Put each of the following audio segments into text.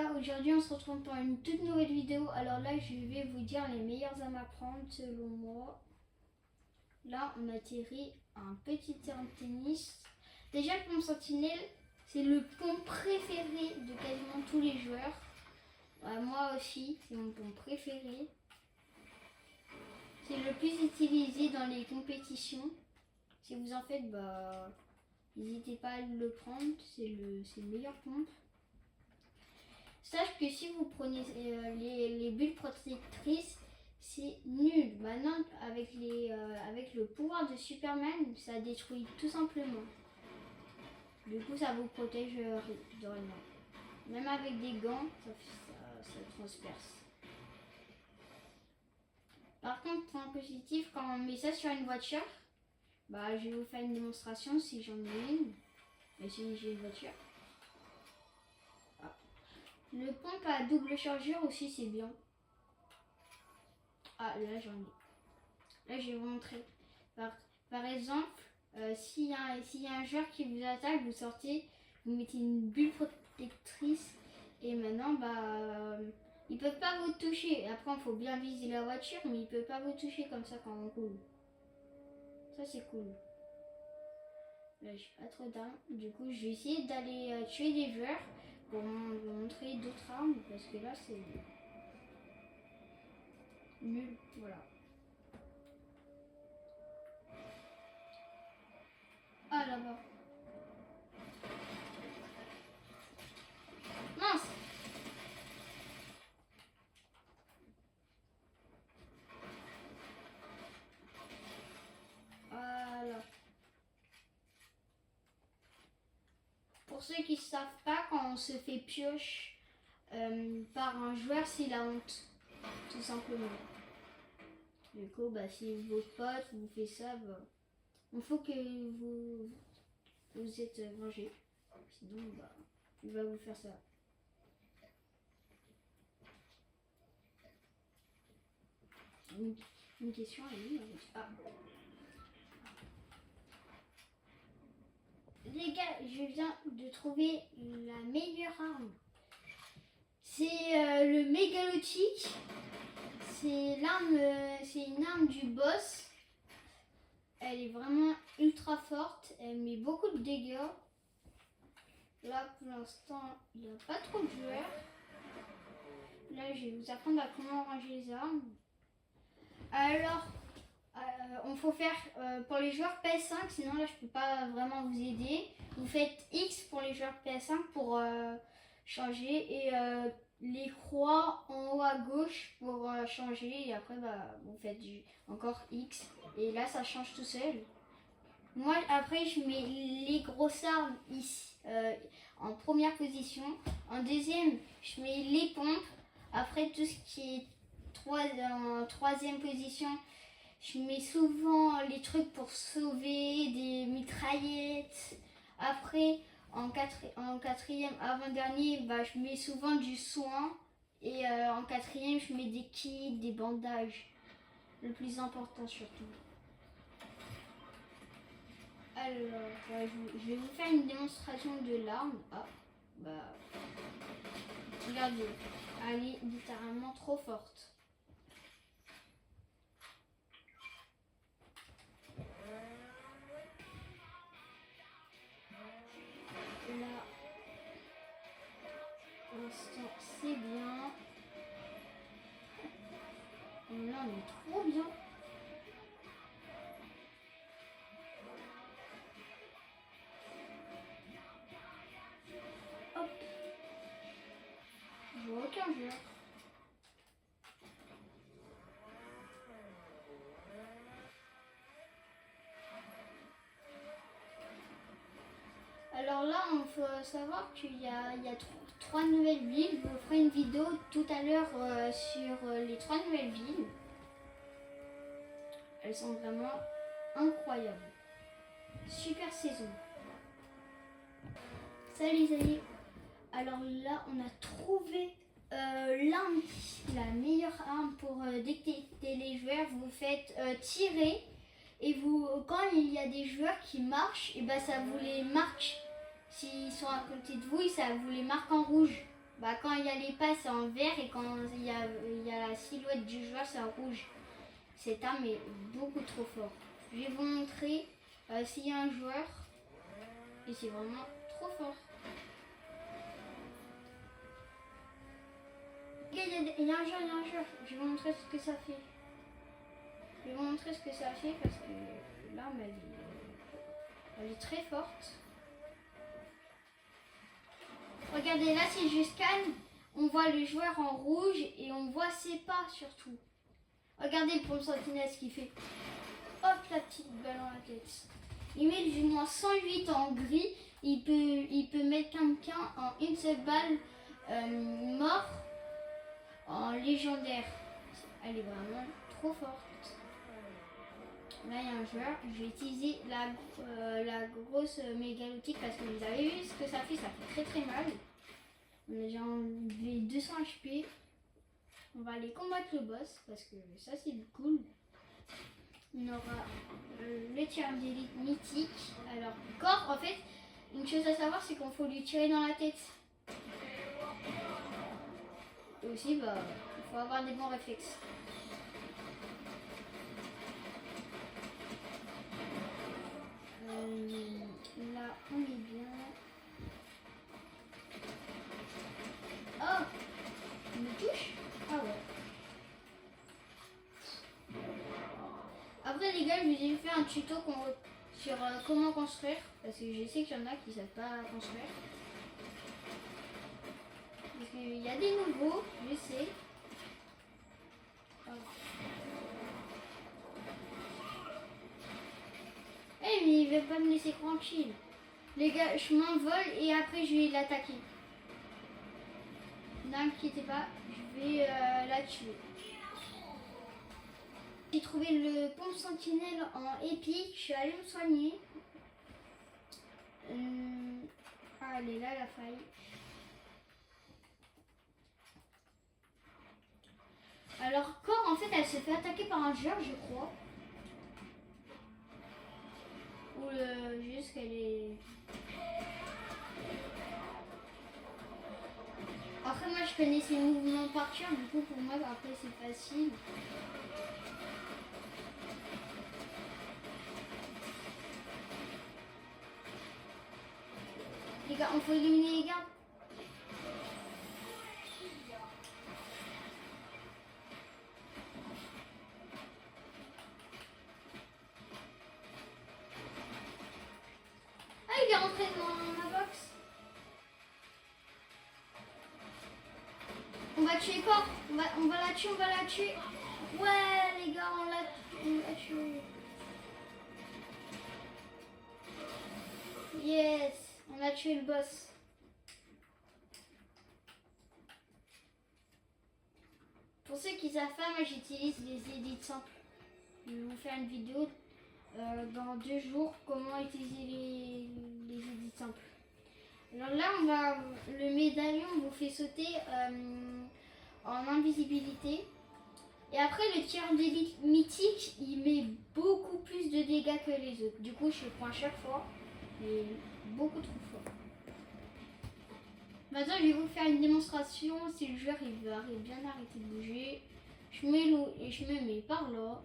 gars, aujourd'hui on se retrouve pour une toute nouvelle vidéo. Alors là je vais vous dire les meilleures armes à prendre selon moi. Là on atterrit à un petit terrain de tennis. Déjà le pont sentinelle, c'est le pont préféré de quasiment tous les joueurs. Moi aussi, c'est mon pont préféré. C'est le plus utilisé dans les compétitions. Si vous en faites, n'hésitez pas à le prendre, c'est le meilleur pont. Sache que si vous prenez les bulles protectrices, c'est nul. Maintenant, avec le pouvoir de Superman, ça détruit tout simplement. Du coup, ça vous protège de rien. Même avec des gants, ça transperce. Par contre, point positif, quand on met ça sur une voiture, je vais vous faire une démonstration si j'en ai une. Mais si j'ai une voiture. Le pompe à double chargeur aussi, c'est bien. Ah, là j'en ai. Là je vais vous montrer. Par exemple, s'il y a un joueur qui vous attaque, vous sortez, vous mettez une bulle protectrice et maintenant, ils peuvent pas vous toucher. Après, il faut bien viser la voiture, mais ils peuvent pas vous toucher comme ça quand on roule. Ça c'est cool. Là, j'ai pas trop d'armes. Du coup, je vais essayer d'aller tuer des joueurs pour vous montrer d'autres armes parce que là, c'est nul. Voilà. Ah, là-bas. Mince! Voilà. Pour ceux qui ne savent pas, quand on se fait pioche par un joueur, c'est la honte. Tout simplement. Du coup, si votre pote vous fait ça, il faut que vous êtes vengé. Sinon, il va vous faire ça. Une question à lui. Les gars, je viens de trouver la meilleure arme. C'est le mégalotique. C'est une arme du boss. Elle est vraiment ultra forte. Elle met beaucoup de dégâts. Là, pour l'instant, il n'y a pas trop de joueurs. Là, je vais vous apprendre à comment ranger les armes. Alors, on faut faire pour les joueurs PS5, sinon là, je peux pas vraiment vous aider. Vous faites X pour les joueurs PS5 pour changer et les croix en haut à gauche pour changer et après vous faites encore X et là ça change tout seul. Moi après je mets les grosses armes ici en première position, en deuxième je mets les pompes, après tout ce qui est en troisième position je mets souvent les trucs pour sauver, des mitraillettes. Après en quatrième, avant-dernier, je mets souvent du soin. Et en quatrième, je mets des kits, des bandages. Le plus important surtout. Alors, je vais vous faire une démonstration de l'arme. Regardez, elle est littéralement trop forte. Là, pour l'instant, c'est bien. Et là, on est trop bien. Hop. Je vois aucun joueur. Alors là, il faut savoir qu'il y a trois nouvelles villes. Je vous ferai une vidéo tout à l'heure sur les trois nouvelles villes. Elles sont vraiment incroyables. Super saison. Salut les amis. Alors là, on a trouvé l'arme, la meilleure arme pour détecter les joueurs. Vous faites tirer et quand il y a des joueurs qui marchent, et ça vous les marque. S'ils sont à côté de vous, ça vous les marque en rouge. Bah, quand il y a les pas, c'est en vert et quand il y a la silhouette du joueur, c'est en rouge. Cette arme est beaucoup trop forte. Je vais vous montrer s'il y a un joueur et c'est vraiment trop fort. Il y a un joueur, il y a un joueur. Je vais vous montrer ce que ça fait. Je vais vous montrer ce que ça fait parce que l'arme elle est très forte. Regardez là, si je scanne, on voit le joueur en rouge et on voit ses pas surtout. Regardez le pompe sentinelle ce qu'il fait. Hop, la petite balle dans la tête. Il met du moins 108 en gris. Il peut mettre quelqu'un en une seule balle mort en légendaire. Elle est vraiment trop forte. Là, il y a un joueur. Je vais utiliser la grosse mégalithique parce que vous avez vu ce que ça fait très très mal. J'ai enlevé 200 HP. On va aller combattre le boss parce que ça c'est cool. On aura le tir d'élite mythique. Alors, corps, en fait, une chose à savoir, c'est qu'il faut lui tirer dans la tête. Et aussi, bah, il faut avoir des bons réflexes. Là, on est bien. Oh, il me touche? Ah ouais. Après les gars, je vous ai fait un tuto sur comment construire. Parce que je sais qu'il y en a qui ne savent pas construire. Parce qu'il y a des nouveaux, je sais. Oh. Eh mais il veut pas me laisser tranquille. Les gars, je m'envole et après je vais l'attaquer. N'inquiétez pas, je vais la tuer. J'ai trouvé le pompe sentinelle en épique, je suis allée me soigner. Ah, elle est là la faille. Alors Cor, en fait, elle se fait attaquer par un joueur, je crois. Ou juste qu'elle est... Après moi je connais ses mouvements par cœur, du coup pour moi après c'est facile. Les gars, on faut éliminer les gars. Ah, il est rentré dans ma box. On va tuer Cor. On va la tuer, on va la tuer. Ouais les gars, on l'a tué. Yes, on a tué le boss. Pour ceux qui savent pas, moi j'utilise les édits simples. Je vais vous faire une vidéo dans 2 jours comment utiliser les édits simples. Alors là, le médaillon vous fait sauter en invisibilité. Et après, le tir d'élite mythique, il met beaucoup plus de dégâts que les autres. Du coup, je le prends à chaque fois. Et beaucoup trop fort. Maintenant, je vais vous faire une démonstration. Si le joueur il veut bien arrêter de bouger, je me mets par là.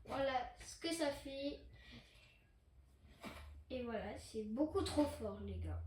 Voilà ce que ça fait. Et voilà, c'est beaucoup trop fort les gars.